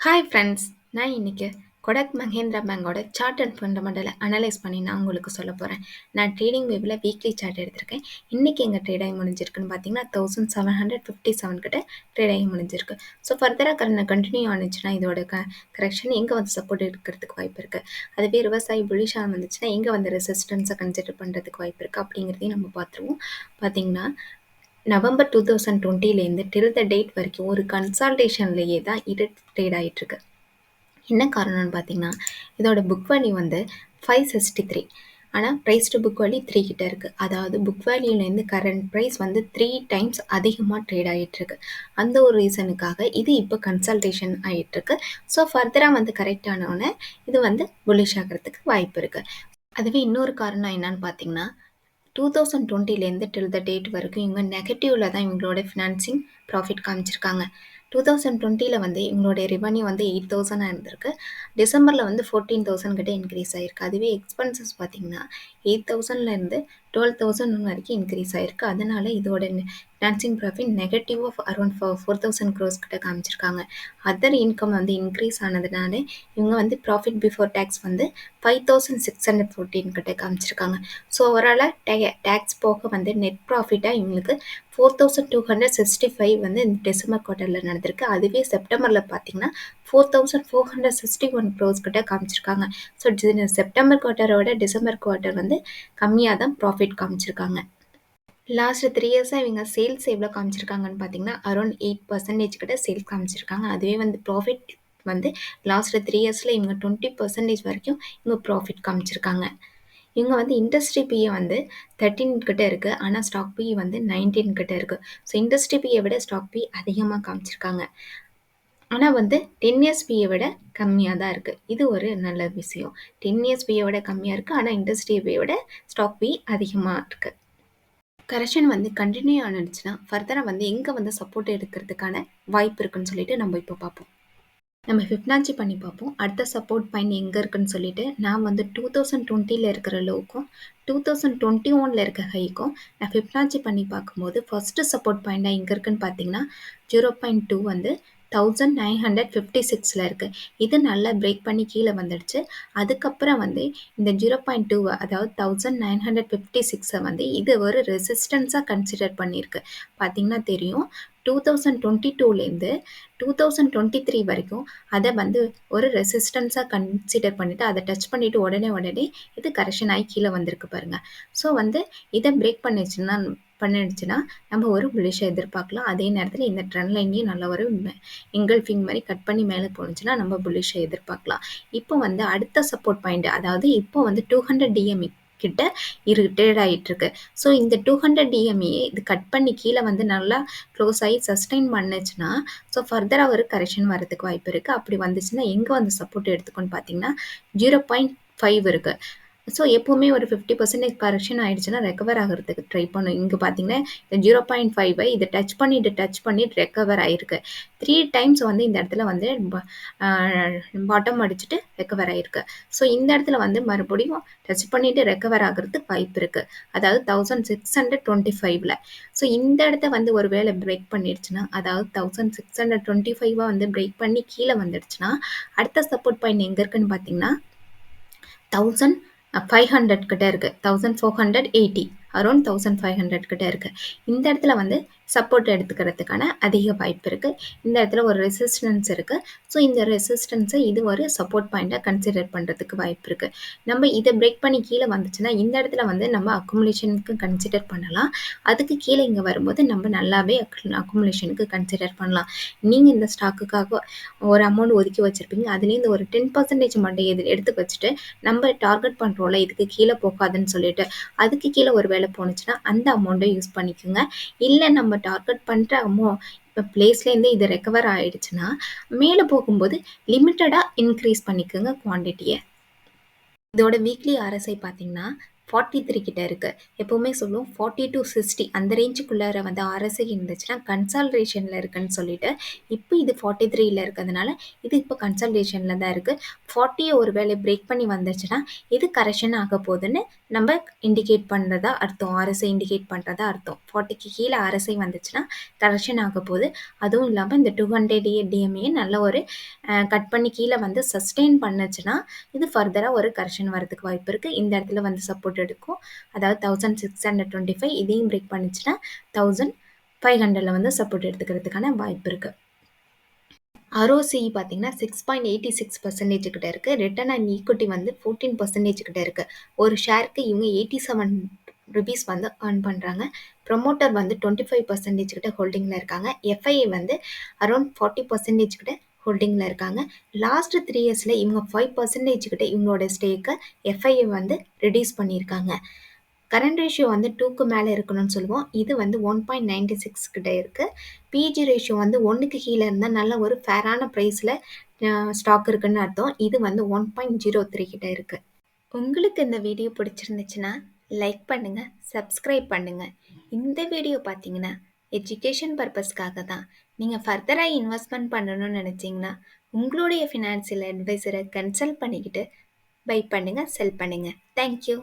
Hi friends. நான் இன்னைக்கு கொடக் மஹேந்திரா பேங்கோட சார்ட் அண்ட் ஃபண்டமெண்டலை அனலைஸ் பண்ணி நான் உங்களுக்கு சொல்ல போகிறேன். நான் ட்ரேடிங் வேவில் வீக்லி சார்ட் எடுத்திருக்கேன். இன்றைக்கி எங்கள் ட்ரேட் ஆகி முடிஞ்சிருக்குன்னு பார்த்தீங்கன்னா 1757 கிட்ட ட்ரேட் ஆகி முடிஞ்சிருக்கு. ஸோ ஃபர்தராக கண்டினியூ ஆனிச்சுன்னா இதோட கரெக்ஷன் எங்கே வந்து சப்போர்ட் இருக்கிறதுக்கு வாய்ப்பு இருக்குது, அதுவே விவசாயி புலிஷாக வந்துச்சுன்னா எங்கே வந்து ரெசிஸ்டன்ஸை கன்சிடர் பண்ணுறதுக்கு வாய்ப்பு இருக்குது அப்படிங்கிறதையும் நம்ம பார்த்துருவோம். பார்த்தீங்கன்னா நவம்பர் 2020லேருந்து டில் த டேட் வரைக்கும் ஒரு கன்சால்டேஷன்லேயே தான் இது ட்ரேட் ஆகிட்டுருக்கு. என்ன காரணம்னு பார்த்தீங்கன்னா இதோட புக் வேல்யூ வந்து 563, ஆனால் ப்ரைஸ் டு புக் வேல்யூ 3 கிட்ட இருக்குது. அதாவது புக் வேல்யூலேருந்து கரண்ட் ப்ரைஸ் வந்து 3 டைம்ஸ் அதிகமாக ட்ரேட் ஆகிட்டுருக்கு. அந்த ஒரு ரீசனுக்காக இது இப்போ கன்சல்டேஷன் ஆகிட்டுருக்கு. ஸோ ஃபர்தராக வந்து கரெக்ட் ஆனோடனே இது வந்து புல்லிஷ் ஆகிறதுக்கு வாய்ப்பு இருக்குது. அதுவே இன்னொரு காரணம் என்னன்னு பார்த்தீங்கன்னா 2020லேருந்து டில் த டேட் வரைக்கும் இவங்க நெகட்டிவில் தான் இவங்களோட ஃபினான்சிங் ப்ராஃபிட் காமிச்சிருக்காங்க. 2020ல் வந்து இவங்களுடைய ரெவன்யூ வந்து 8,000 இருந்திருக்கு. டிசம்பரில் வந்து 14,000 கிட்ட இன்க்ரீஸ் ஆகிருக்கு. அதுவே எக்ஸ்பென்சஸ் பார்த்தீங்கன்னா 8,000லேருந்து 12,000 வரைக்கும் இன்க்ரீஸ் ஆகிருக்கு. அதனால் இதோட financing profit negative of around 4,000 crores கிட்ட காமிச்சிருக்காங்க. அதர் இன்கம் வந்து இன்க்ரீஸ் ஆனதுனால இவங்க வந்து ப்ராஃபிட் பிஃபோர் டேக்ஸ் வந்து 5,614 கிட்ட காமிச்சிருக்காங்க. ஸோ ஓவராலாக டேக்ஸ் போக வந்து நெட் ப்ராஃபிட்டாக இவங்களுக்கு 4,265 வந்து இந்த டிசம்பர் குவார்ட்டரில் நடந்திருக்கு. அதுவே செப்டம்பரில் பார்த்தீங்கன்னா 4,461 க்ரோஸ் கிட்ட காமிச்சிருக்காங்க. ஸோ செப்டம்பர் குவார்ட்டரோட டிசம்பர் குவார்ட்டர் வந்து கம்மியாக தான் ப்ராஃபிட் காமிச்சிருக்காங்க. லாஸ்ட் 3 இயர்ஸாக இவங்க சேல்ஸ் எவ்வளோ காமிச்சிருக்காங்கன்னு பார்த்தீங்கன்னா அரௌண்ட் 8% கிட்ட சேல்ஸ் காமிச்சிருக்காங்க. அதுவே வந்து ப்ராஃபிட் வந்து லாஸ்ட் 3 இயர்ஸில் இவங்க 20% வரைக்கும் இவங்க ப்ராஃபிட் காமிச்சிருக்காங்க. இவங்க வந்து இண்டஸ்ட்ரி பிஏ வந்து 13 கிட்ட இருக்குது, ஆனால் ஸ்டாக் பிஇ வந்து 19 கிட்ட இருக்குது. ஸோ இண்டஸ்ட்ரி பிஏ விட ஸ்டாக் பிஇ அதிகமாக காமிச்சிருக்காங்க. ஆனால் வந்து 10 இயர்ஸ் பிஏ விட கம்மியாக தான் இருக்குது. இது ஒரு நல்ல விஷயம். 10 இயர்ஸ் பிஏ விட கம்மியாக இருக்குது, ஆனால் இண்டஸ்ட்ரி பிஏ விட ஸ்டாக் பிஇ அதிகமாக இருக்குது. கரெக்ஷன் வந்து கண்டினியூ ஆனிடுச்சுன்னா ஃபர்தராக வந்து எங்கே வந்து சப்போர்ட் எடுக்கிறதுக்கான வாய்ப்பு இருக்குன்னு சொல்லிட்டு நம்ம இப்போ பார்ப்போம். நம்ம ஃபிப்னாச்சி பண்ணி பார்ப்போம். அடுத்த சப்போர்ட் பாயிண்ட் எங்கே இருக்குன்னு சொல்லிட்டு நான் வந்து 2020ல் இருக்கிற லோவுக்கும் 2021ல் இருக்க ஹைக்கும் நான் ஃபிப்னாச்சி பண்ணி பார்க்கும்போது ஃபஸ்ட்டு சப்போர்ட் பாயிண்டாக எங்கே இருக்குன்னு பார்த்தீங்கன்னா 0.2 வந்து 1956ல் இருக்குது. இது நல்லா பிரேக் பண்ணி கீழே வந்துடுச்சு. அதுக்கப்புறம் வந்து இந்த 0.2 அதாவது 1956 வந்து இது ஒரு ரெசிஸ்டன்ஸாக கன்சிடர் பண்ணியிருக்கு. பார்த்தீங்கன்னா தெரியும் 2022லேருந்து 2023 வரைக்கும் அதை வந்து ஒரு ரெசிஸ்டன்ஸாக கன்சிடர் பண்ணிவிட்டு அதை டச் பண்ணிவிட்டு உடனே இது கரெக்ஷன் ஆகி கீழே வந்திருக்கு பாருங்கள். ஸோ வந்து இதை பிரேக் பண்ணிடுச்சுன்னா நம்ம ஒரு புல்லிஷை எதிர்பார்க்கலாம். அதே நேரத்தில் இந்த ட்ரெண்ட் லைனையும் நல்ல ஒரு எங்கல்ஃபிங் மாதிரி கட் பண்ணி மேலே போணுச்சுன்னா நம்ம புல்லிஷை எதிர்பார்க்கலாம். இப்போ வந்து அடுத்த சப்போர்ட் பாயிண்ட் அதாவது இப்போ வந்து 200 டிஎம்இ கிட்ட ட்ரேட் ஆகிட்டு இருக்கு. ஸோ இந்த 200 டிஎம்ஏ இது கட் பண்ணி கீழே வந்து நல்லா க்ளோஸ் ஆகி சஸ்டெயின் பண்ணுச்சுன்னா ஸோ ஃபர்தராக ஒரு கரெக்ஷன் வரதுக்கு வாய்ப்பு இருக்குது. அப்படி வந்துச்சுன்னா எங்கே வந்து சப்போர்ட் எடுத்துக்கோன்னு பார்த்தீங்கன்னா 0.5 இருக்குது. ஸோ எப்போவுமே ஒரு 50% கரெக்ஷன் ஆகிடுச்சுன்னா ரெக்கவர் ஆகிறதுக்கு ட்ரை பண்ணும். இங்கே பார்த்தீங்கன்னா இந்த 0.5 இதை டச் பண்ணி ரெக்கவர் ஆகிருக்கு. 3 டைம்ஸ் வந்து இந்த இடத்துல வந்து பாட்டம் அடிச்சுட்டு ரெக்கவர் ஆகிருக்கு. ஸோ இந்த இடத்துல வந்து மறுபடியும் டச் பண்ணிவிட்டு ரெக்கவர் ஆகிறதுக்கு வாய்ப்பு இருக்குது. அதாவது 1625ல். ஸோ இந்த இடத்த வந்து ஒரு வேளை பிரேக் பண்ணிடுச்சுன்னா அதாவது 1625 வந்து பிரேக் பண்ணி கீழே வந்துடுச்சுன்னா அடுத்த சப்போர்ட் பாயிண்ட் எங்கே இருக்குன்னு பார்த்தீங்கன்னா 1500 கிட்ட இருக்குது. 1480 அரௌண்ட் 1500 கிட்ட இருக்குது. இந்த இடத்துல வந்து சப்போர்ட் எடுத்துக்கிறதுக்கான அதிக வாய்ப்பு இருக்குது. இந்த இடத்துல ஒரு ரெசிஸ்டன்ஸ் இருக்குது. ஸோ இந்த ரெசிஸ்டன்ஸை இது ஒரு சப்போர்ட் பாயிண்ட்டாக கன்சிடர் பண்ணுறதுக்கு வாய்ப்பு இருக்குது. நம்ம இதை பிரேக் பண்ணி கீழே வந்துச்சுன்னா இந்த இடத்துல வந்து நம்ம அக்குமுலேஷனுக்கு கன்சிடர் பண்ணலாம். அதுக்கு கீழே இங்கே வரும்போது நம்ம நல்லாவே அக்குமுலேஷனுக்கு கன்சிடர் பண்ணலாம். நீங்கள் இந்த ஸ்டாக்குக்காக ஒரு அமௌண்ட் ஒதுக்கி வச்சுருப்பீங்க, அதுலேருந்து ஒரு 10% மட்டும் எடுத்து வச்சுட்டு நம்ம டார்கெட் பண்ணுறோம்ல இதுக்கு கீழே போகாதுன்னு சொல்லிட்டு அதுக்கு கீழே ஒரு வேலை போணுச்சுன்னா அந்த அமௌண்ட்டை யூஸ் பண்ணிக்கோங்க. இல்லை நம்ம டார்கெட் பண்ணுற இப்போ பிளேஸ்லேருந்து இது ரெக்கவர் ஆகிடுச்சுன்னா மேலே போகும்போது லிமிட்டடாக இன்க்ரீஸ் பண்ணிக்கோங்க குவான்டிட்டியை. இதோட வீக்லி ஆர்எஸ்ஐ பார்த்தீங்கன்னா 43 கிட்ட இருக்கு. எப்பவுமே சொல்லுவோம் 40 to 60 அந்த ரேஞ்சுக்குள்ளார வந்து ஆர்எஸ்ஐ இருந்துச்சுன்னா கன்சால்டேஷன்ல இருக்குன்னு சொல்லிட்டு, இப்போ இது 43ல இருக்கிறதுனால இது இப்போ கன்சால்டேஷன்ல தான் இருக்கு. 40 ஒரு வேளை பிரேக் பண்ணி வந்துச்சுன்னா இது கரெக்ஷன் ஆக போகுதுன்னு நம்ம இண்டிகேட் பண்ணுறதா அர்த்தம். ஆர்எஸ்ஐ இண்டிகேட் பண்ணுறதா அர்த்தம். 40க்கு கீழே ஆர்எஸ்ஐ வந்துச்சுன்னா கரெக்ஷன் ஆக போகுது. அதுவும் இல்லாமல் இந்த 200 டிஎம்ஏ நல்ல ஒரு கட் பண்ணி கீழே வந்து சஸ்டெயின் பண்ணுச்சுன்னா இது ஃபர்தராக ஒரு கரெக்ஷன் வரதுக்கு வாய்ப்பு இருக்குது. இந்த இடத்துல வந்து சப்போர்ட் எடுக்கும். அதாவது 1625 இதையும் பிரேக் பண்ணிச்சுன்னா 1500 வந்து சப்போர்ட் எடுத்துக்கிறதுக்கான வாய்ப்பு இருக்குது. ROCE பார்த்தீங்கன்னா 6.86% கிட்ட இருக்குது. ரிட்டர்ன் ஆன் ஈக்விட்டி வந்து 14% கிட்ட இருக்குது. ஒரு ஷேருக்கு இவங்க 87 ருபீஸ் வந்து earn பண்ணுறாங்க. ப்ரொமோட்டர் வந்து 25% கிட்ட ஹோல்டிங்கில் இருக்காங்க. எஃப்ஐஏ வந்து அரௌண்ட் 40% கிட்ட ஹோல்டிங்கில் இருக்காங்க. லாஸ்ட் 3 இயர்ஸில் இவங்க 5% கிட்ட இவங்களோட ஸ்டேக்கை எஃப்ஐஏ வந்து ரெடியூஸ் பண்ணியிருக்காங்க. கரண்ட் ரேஷியோ வந்து 2க்கு மேலே இருக்கணும்னு சொல்லுவோம். இது வந்து 1.96 கிட்ட இருக்குது. பிஜி ரேஷியோ வந்து 1க்கு கீழே இருந்தால் நல்ல ஒரு ஃபேரான ப்ரைஸில் ஸ்டாக் இருக்குன்னு அர்த்தம். இது வந்து 1.03 கிட்ட இருக்குது. உங்களுக்கு இந்த வீடியோ பிடிச்சிருந்துச்சுன்னா லைக் பண்ணுங்கள், சப்ஸ்கிரைப் பண்ணுங்கள். இந்த வீடியோ பார்த்தீங்கன்னா எஜுகேஷன் பர்பஸ்க்காக தான். நீங்கள் ஃபர்தராக இன்வெஸ்ட்மெண்ட் பண்ணணும்னு நினச்சிங்கன்னா உங்களுடைய ஃபினான்சியல் அட்வைசரை கன்சல்ட் பண்ணிக்கிட்டு பை பண்ணுங்கள், செல் பண்ணுங்கள். தேங்க்யூ.